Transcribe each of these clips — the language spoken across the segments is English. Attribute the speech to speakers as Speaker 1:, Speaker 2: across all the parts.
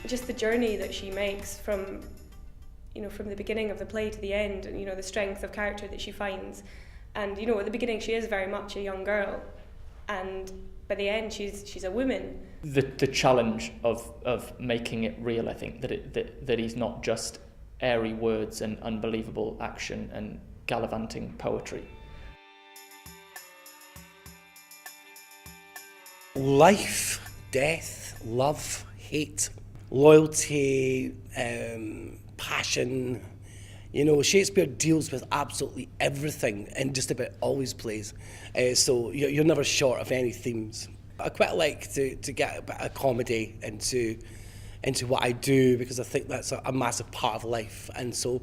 Speaker 1: just the journey that she makes from the beginning of the play to the end, and the strength of character that she finds. And at the beginning she is very much a young girl, and by the end she's a woman.
Speaker 2: The challenge of making it real, I think, that he's not just airy words and unbelievable action and gallivanting poetry.
Speaker 3: Life, death, love, hate, loyalty, passion. Shakespeare deals with absolutely everything in just about all his plays. So you're never short of any themes. I quite like to get a bit of comedy into what I do, because I think that's a massive part of life. And so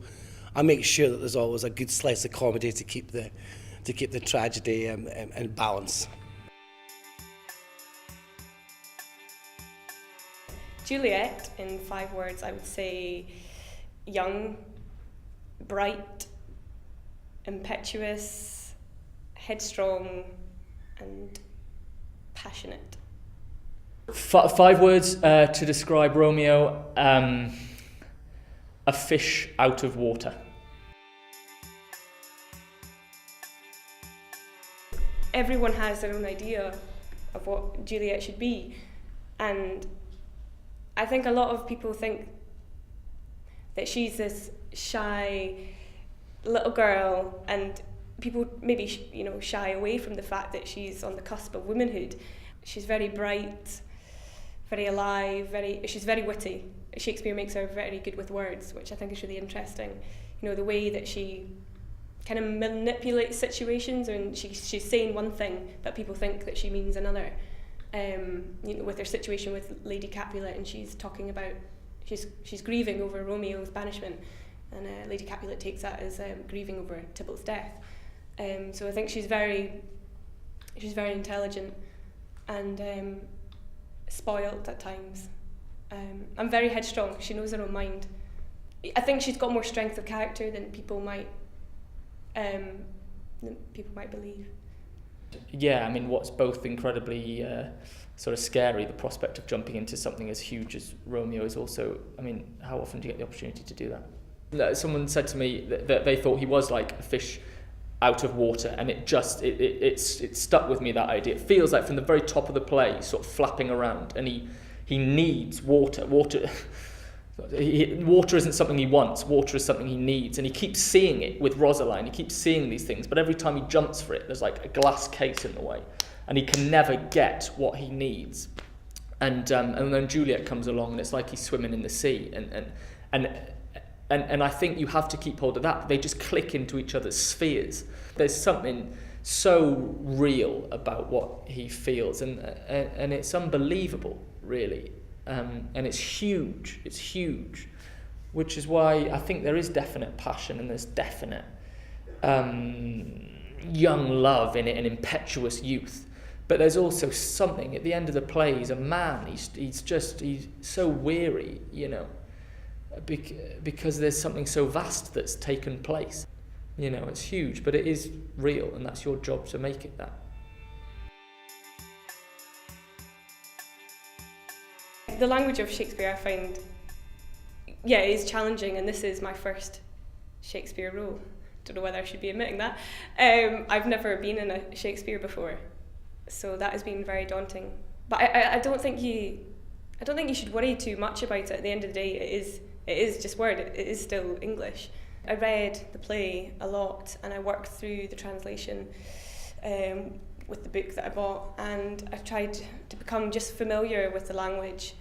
Speaker 3: I make sure that there's always a good slice of comedy to keep the tragedy in balance.
Speaker 1: Juliet, in 5 words, I would say young, bright, impetuous, headstrong, and passionate.
Speaker 2: 5 words to describe Romeo: a fish out of water.
Speaker 1: Everyone has their own idea of what Juliet should be, and I think a lot of people think that she's this shy little girl, and people maybe shy away from the fact that she's on the cusp of womanhood. She's very bright, very alive, she's very witty. Shakespeare makes her very good with words, which I think is really interesting. The way that she kind of manipulates situations, and she's saying one thing but people think that she means another. With her situation with Lady Capulet, and she's talking about she's grieving over Romeo's banishment, and Lady Capulet takes that as grieving over Tybalt's death. So I think she's very intelligent and spoilt at times. I'm very headstrong. She knows her own mind. I think she's got more strength of character than people might believe.
Speaker 2: Yeah, I mean, what's both incredibly sort of scary, the prospect of jumping into something as huge as Romeo, is also, I mean, how often do you get the opportunity to do that? Someone said to me that they thought he was like a fish out of water, and it stuck with me, that idea. It feels like from the very top of the play, he's sort of flapping around, and he needs water. Water isn't something he wants, water is something he needs, and he keeps seeing it with Rosaline. He keeps seeing these things, but every time he jumps for it, there's like a glass case in the way, and he can never get what he needs. And then Juliet comes along, and it's like he's swimming in the sea, and I think you have to keep hold of that. They just click into each other's spheres. There's something so real about what he feels, and it's unbelievable, really. And it's huge, which is why I think there is definite passion, and there's definite young love in it, and impetuous youth. But there's also something at the end of the play. He's a man. He's so weary, because there's something so vast that's taken place. It's huge, but it is real, and that's your job to make it that.
Speaker 1: The language of Shakespeare, I find, is challenging, and this is my first Shakespeare role. Don't know whether I should be admitting that. I've never been in a Shakespeare before, so that has been very daunting. But I don't think you should worry too much about it. At the end of the day, it is just word. It is still English. I read the play a lot, and I worked through the translation with the book that I bought, and I tried to become just familiar with the language.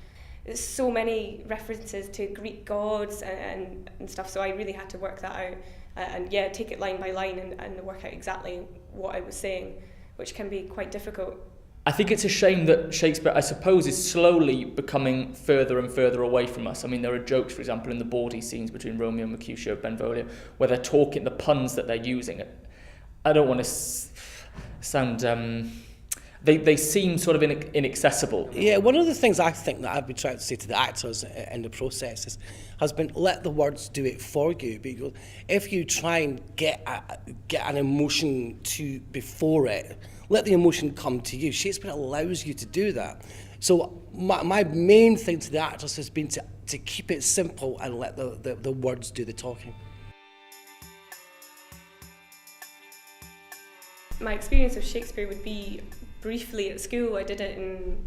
Speaker 1: There's so many references to Greek gods and stuff, so I really had to work that out and take it line by line and work out exactly what I was saying, which can be quite difficult.
Speaker 2: I think it's a shame that Shakespeare, I suppose, is slowly becoming further and further away from us. I mean, there are jokes, for example, in the bawdy scenes between Romeo and Mercutio of Benvolio, where they're talking, the puns that they're using. I don't want to sound... They seem sort of inaccessible.
Speaker 3: Yeah, one of the things I think that I've been trying to say to the actors in the process has been, let the words do it for you. Because if you try and get an emotion before it, let the emotion come to you. Shakespeare allows you to do that. So my main thing to the actors has been to keep it simple and let the words do the talking.
Speaker 1: My experience of Shakespeare would be briefly at school. I did it in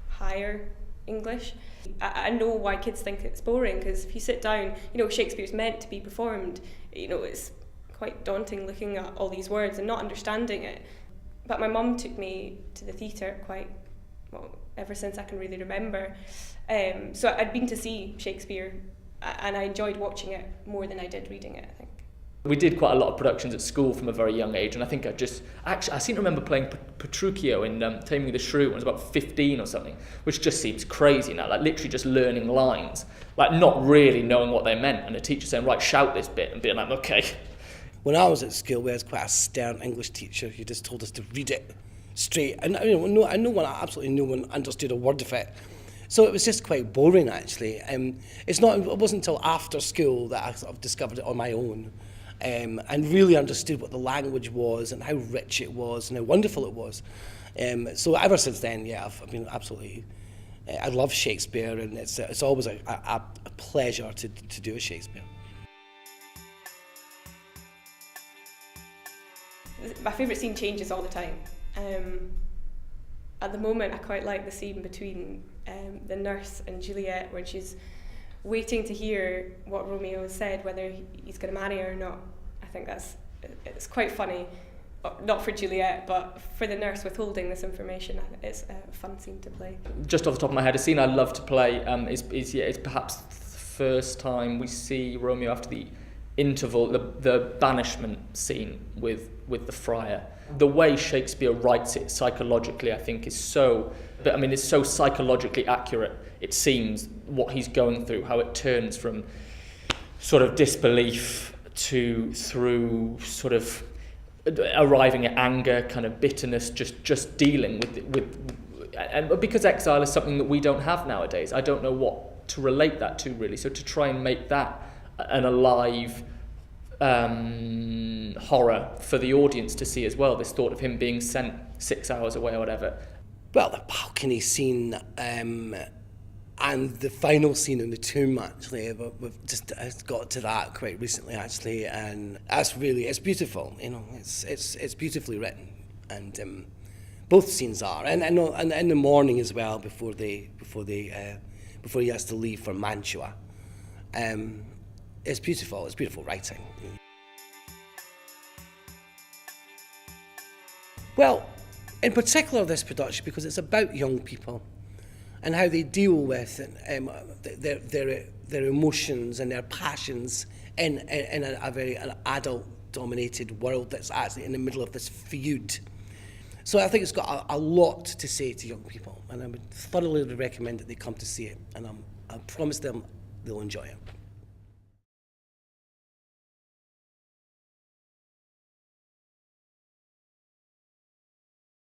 Speaker 1: higher English. I know why kids think it's boring, because if you sit down, Shakespeare's meant to be performed. It's quite daunting looking at all these words and not understanding it. But my mum took me to the theatre ever since I can really remember. So I'd been to see Shakespeare and I enjoyed watching it more than I did reading it, I think.
Speaker 2: We did quite a lot of productions at school from a very young age, and I think I seem to remember playing Petruchio in Taming the Shrew when I was about 15 or something, which just seems crazy now, like literally just learning lines, like not really knowing what they meant, and a teacher saying, right, shout this bit, and being like, okay.
Speaker 3: When I was at school, we had quite a stern English teacher who just told us to read it straight, and absolutely no one understood a word of it. So it was just quite boring, actually. It wasn't until after school that I sort of discovered it on my own. And really understood what the language was and how rich it was and how wonderful it was. So ever since then, I've been absolutely... I love Shakespeare, and it's always a pleasure to do a Shakespeare.
Speaker 1: My favourite scene changes all the time. At the moment, I quite like the scene between the nurse and Juliet, when she's waiting to hear what Romeo has said, whether he's going to marry her or not. I think it's quite funny, not for Juliet, but for the nurse withholding this information. It's a fun scene to play.
Speaker 2: Just off the top of my head, a scene I love to play is perhaps the first time we see Romeo after the interval, the banishment scene with the friar. The way Shakespeare writes it psychologically, I think, it's so psychologically accurate. It seems what he's going through, how it turns from sort of disbelief through sort of arriving at anger, kind of bitterness, just dealing with and because exile is something that we don't have nowadays. I don't know what to relate that to, really. So to try and make that an alive horror for the audience to see as well, this thought of him being sent 6 hours away or whatever.
Speaker 3: Well, the balcony scene and the final scene in the tomb, actually, we've just got to that quite recently, actually, and it's beautiful. It's beautifully written, and both scenes are, and in the morning as well, before he has to leave for Mantua. It's beautiful. It's beautiful writing. Well, in particular this production, because it's about young people and how they deal with their emotions and their passions in a very adult-dominated world that's actually in the middle of this feud. So I think it's got a lot to say to young people, and I would thoroughly recommend that they come to see it, and I promise them they'll enjoy it.